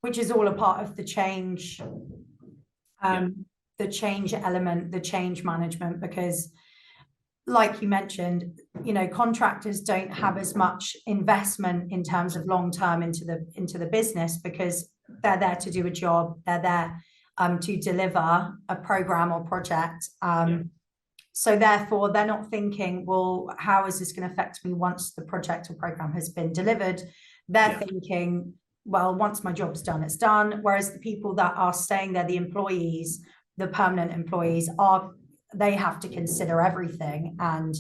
which is all a part of the change, the change element, the change management, because like you mentioned, you know, contractors don't have as much investment in terms of long term into the business, because they're there to do a job, they're there to deliver a program or project. So therefore, they're not thinking, well, how is this going to affect me once the project or program has been delivered? They're thinking, well, once my job's done, it's done. Whereas the people that are staying there, the employees, the permanent employees, they have to consider everything and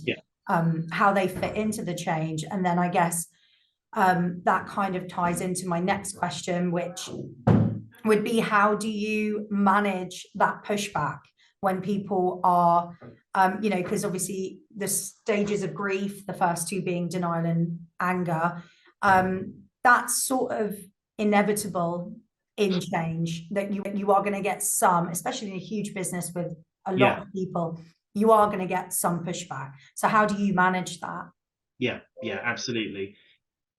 how they fit into the change. And then I guess that kind of ties into my next question, which would be, how do you manage that pushback when people are, you know, because obviously the stages of grief, the first two being denial and anger, that's sort of inevitable in change, that you are going to get some, especially in a huge business with a lot of people, you are going to get some pushback. So how do you manage that? Yeah, absolutely.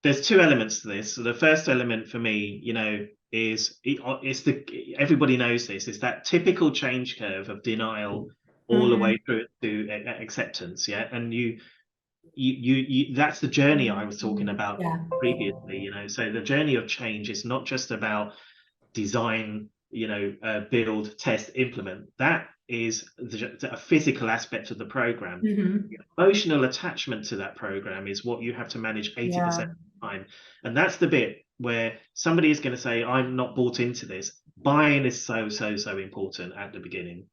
There's two elements to this. So the first element for me, you know, is everybody knows this, it's that typical change curve of denial all the way through to acceptance. And you that's the journey I was talking about previously, you know. So the journey of change is not just about design, you know, build, test, implement. That is a physical aspect of the program. The emotional attachment to that program is what you have to manage 80% of the time. And that's the bit where somebody is going to say, I'm not bought into this. Buy-in is so important at the beginning.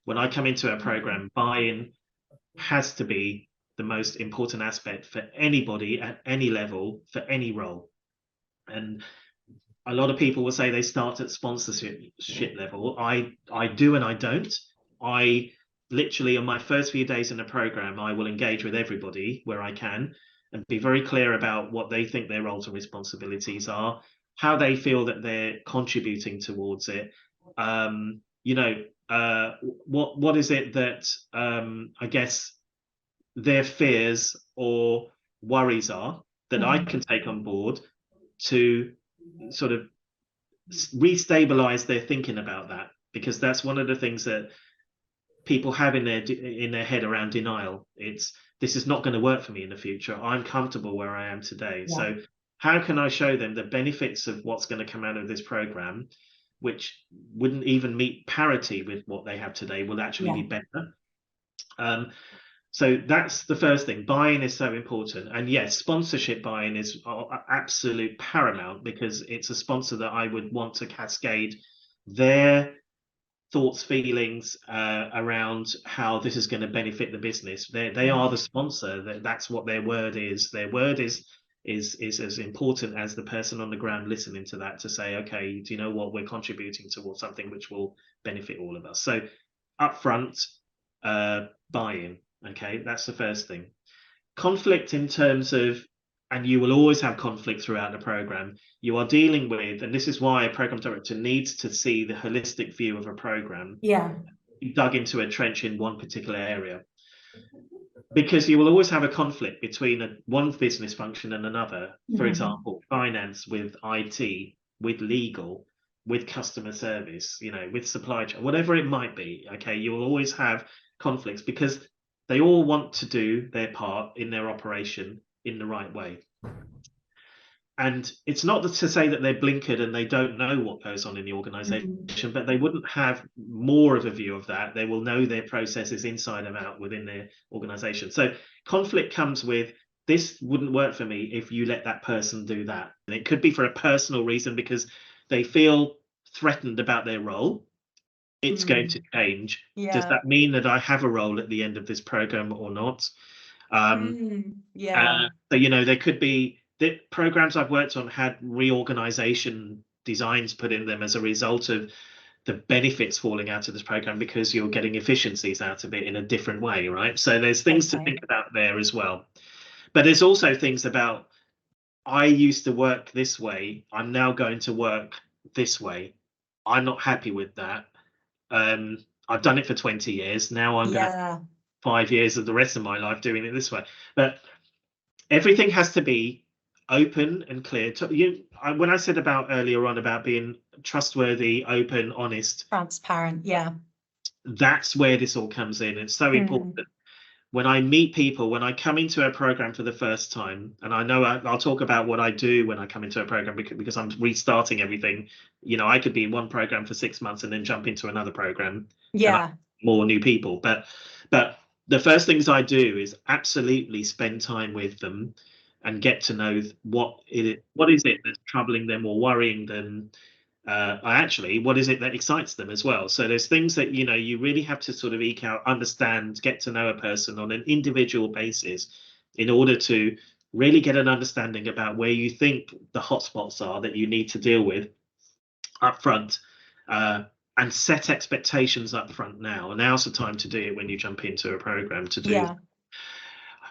When I come into a program, buy-in has to be the most important aspect for anybody at any level, for any role. And a lot of people will say they start at sponsorship level. I do and I don't. I literally, on my first few days in the program, I will engage with everybody where I can and be very clear about what they think their roles and responsibilities are, how they feel that they're contributing towards it. You know, what is it that I guess their fears or worries are that I can take on board to sort of restabilize their thinking about that, because that's one of the things that people have in their head around denial. It's, this is not going to work for me in the future. I'm comfortable where I am today. So how can I show them the benefits of what's going to come out of this program, which wouldn't even meet parity with what they have today, will actually be better. So that's the first thing. Buy-in is so important. And yes, sponsorship buy-in is absolute paramount, because it's a sponsor that I would want to cascade their thoughts, feelings around how this is going to benefit the business. They are the sponsor. That's what their word is. Their word is as important as the person on the ground listening to that, to say, okay, do you know what, we're contributing towards something which will benefit all of us. So upfront buy-in. Okay, that's the first thing. Conflict in terms of, and you will always have conflict throughout the program, you are dealing with, and this is why a program director needs to see the holistic view of a program. You dug into a trench in one particular area, because you will always have a conflict between one business function and another. For example, finance with IT, with legal, with customer service, you know, with supply chain, whatever it might be. Okay, you will always have conflicts, because they all want to do their part in their operation in the right way. And it's not to say that they're blinkered and they don't know what goes on in the organization, but they wouldn't have more of a view of that. They will know their processes inside and out within their organization. So conflict comes with, this wouldn't work for me if you let that person do that. And it could be for a personal reason, because they feel threatened about their role. It's going to change. Does that mean that I have a role at the end of this program or not? So, you know, there could be, the programs I've worked on had reorganization designs put in them as a result of the benefits falling out of this program, because you're getting efficiencies out of it in a different way, right? So there's things to think about there as well. But there's also things about, I used to work this way, I'm now going to work this way. I'm not happy with that. I've done it for 20 years. Now I'm going to have 5 years of the rest of my life doing it this way. But everything has to be open and clear. When I said about earlier on about being trustworthy, open, honest, Transparent. Yeah. that's where this all comes in. It's so important. When I meet people, when I come into a program for the first time, and I know I'll talk about what I do when I come into a program because I'm restarting everything. I could be in one program for 6 months and then jump into another program. Yeah. More new people. But the first things I do is absolutely spend time with them and get to know what is it that's troubling them or worrying them. What is it that excites them as well? So there's things that you really have to sort of eke out, understand, get to know a person on an individual basis in order to really get an understanding about where you think the hotspots are that you need to deal with up front, and set expectations up front now. Now's the time to do it when you jump into a program to do. Yeah.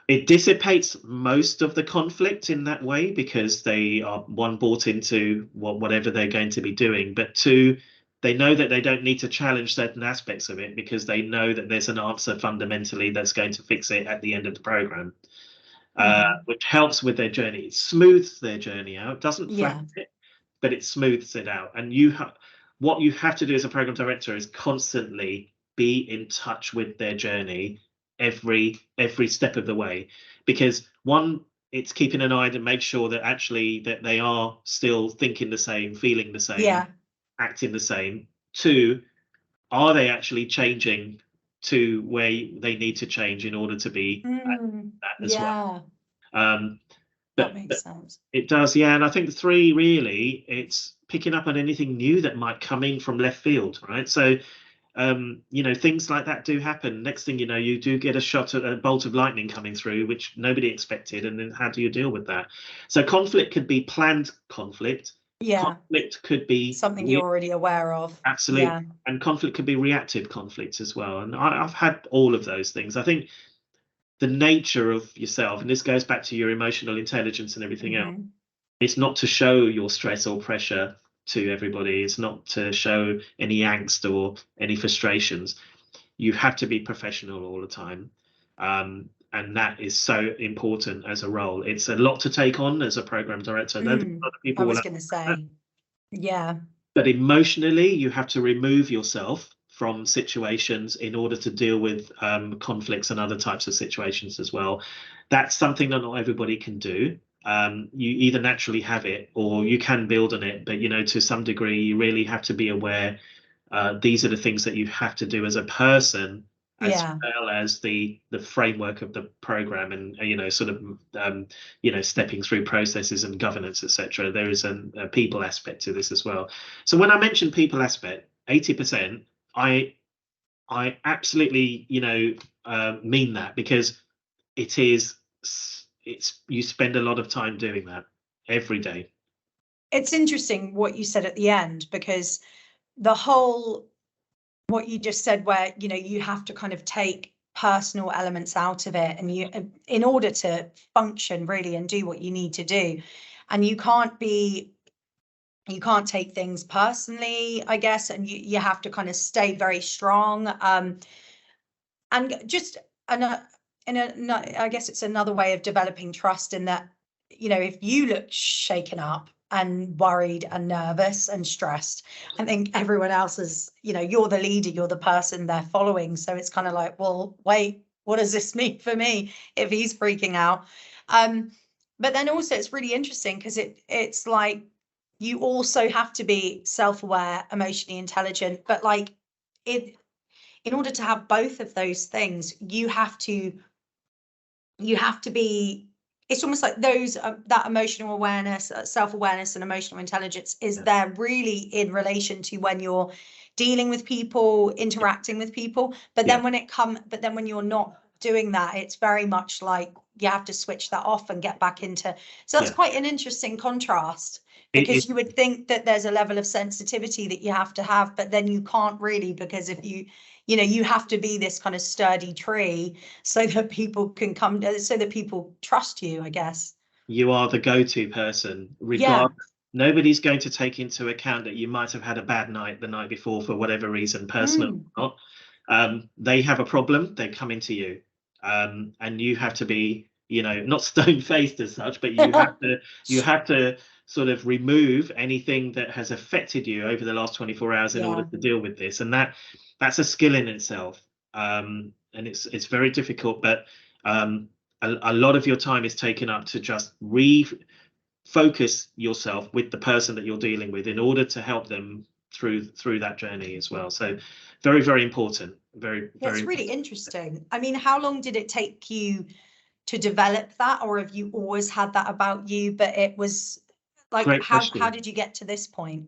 It dissipates most of the conflict in that way because they are, one, bought into whatever they're going to be doing, but two, they know that they don't need to challenge certain aspects of it because they know that there's an answer fundamentally that's going to fix it at the end of the program, which helps with their journey. It smooths their journey out, doesn't flatten it, but it smooths it out. And what you have to do as a program director is constantly be in touch with their journey every step of the way, because one, it's keeping an eye to make sure that actually that they are still thinking the same, feeling the same, acting the same. Two, are they actually changing to where they need to change in order to be that as well? That makes sense. It does, yeah. And I think three, really, it's picking up on anything new that might come in from left field, right? So things like that do happen. Next thing you know, you do get a bolt of lightning coming through, which nobody expected, and then how do you deal with that? So conflict could be planned conflict. Conflict could be something you're already aware of. Absolutely. And conflict could be reactive conflict as well. And I've had all of those things. I think the nature of yourself, and this goes back to your emotional intelligence and everything else, it's not to show your stress or pressure to everybody. It's not to show any angst or any frustrations. You have to be professional all the time. And that is so important as a role. It's a lot to take on as a program director. I was going to say, but emotionally, you have to remove yourself from situations in order to deal with conflicts and other types of situations as well. That's something that not everybody can do. You either naturally have it or you can build on it, but to some degree you really have to be aware these are the things that you have to do as a person, as well as the framework of the program, and stepping through processes and governance, etc. There is a people aspect to this as well. So when I mention people aspect, 80%, I absolutely mean that, because it's you spend a lot of time doing that every day. It's interesting what you said at the end, because what you just said, where you have to kind of take personal elements out of it, and you, in order to function really and do what you need to do, and you can't take things personally, I guess, and you have to kind of stay very strong, and just I guess it's another way of developing trust, in that if you look shaken up and worried and nervous and stressed, I think everyone else is, you're the leader, you're the person they're following, so it's kind of like, well, wait, what does this mean for me if he's freaking out? But then also it's really interesting, because it's like you also have to be self-aware, emotionally intelligent, but like in order to have both of those things, you have to be, it's almost like that emotional awareness, self-awareness and emotional intelligence is there really in relation to when you're dealing with people, interacting with people. But then when you're not doing that, it's very much like you have to switch that off and get back into. So that's quite an interesting contrast, because you would think that there's a level of sensitivity that you have to have, but then you can't really, because if you have to be this kind of sturdy tree so that people can so that people trust you, I guess. You are the go-to person, regardless. Nobody's going to take into account that you might have had a bad night the night before for whatever reason, personal or not. They have a problem, they come into you, and you have to be you know, not stone-faced as such, but you have to sort of remove anything that has affected you over the last 24 hours in order to deal with this. And that's a skill in itself. And it's very difficult, but a lot of your time is taken up to just refocus yourself with the person that you're dealing with in order to help them through that journey as well. So very, very important. Very, very it's really interesting. I mean, how long did it take you to develop that, or have you always had that about you, but it was like, great how question. did you get to this point?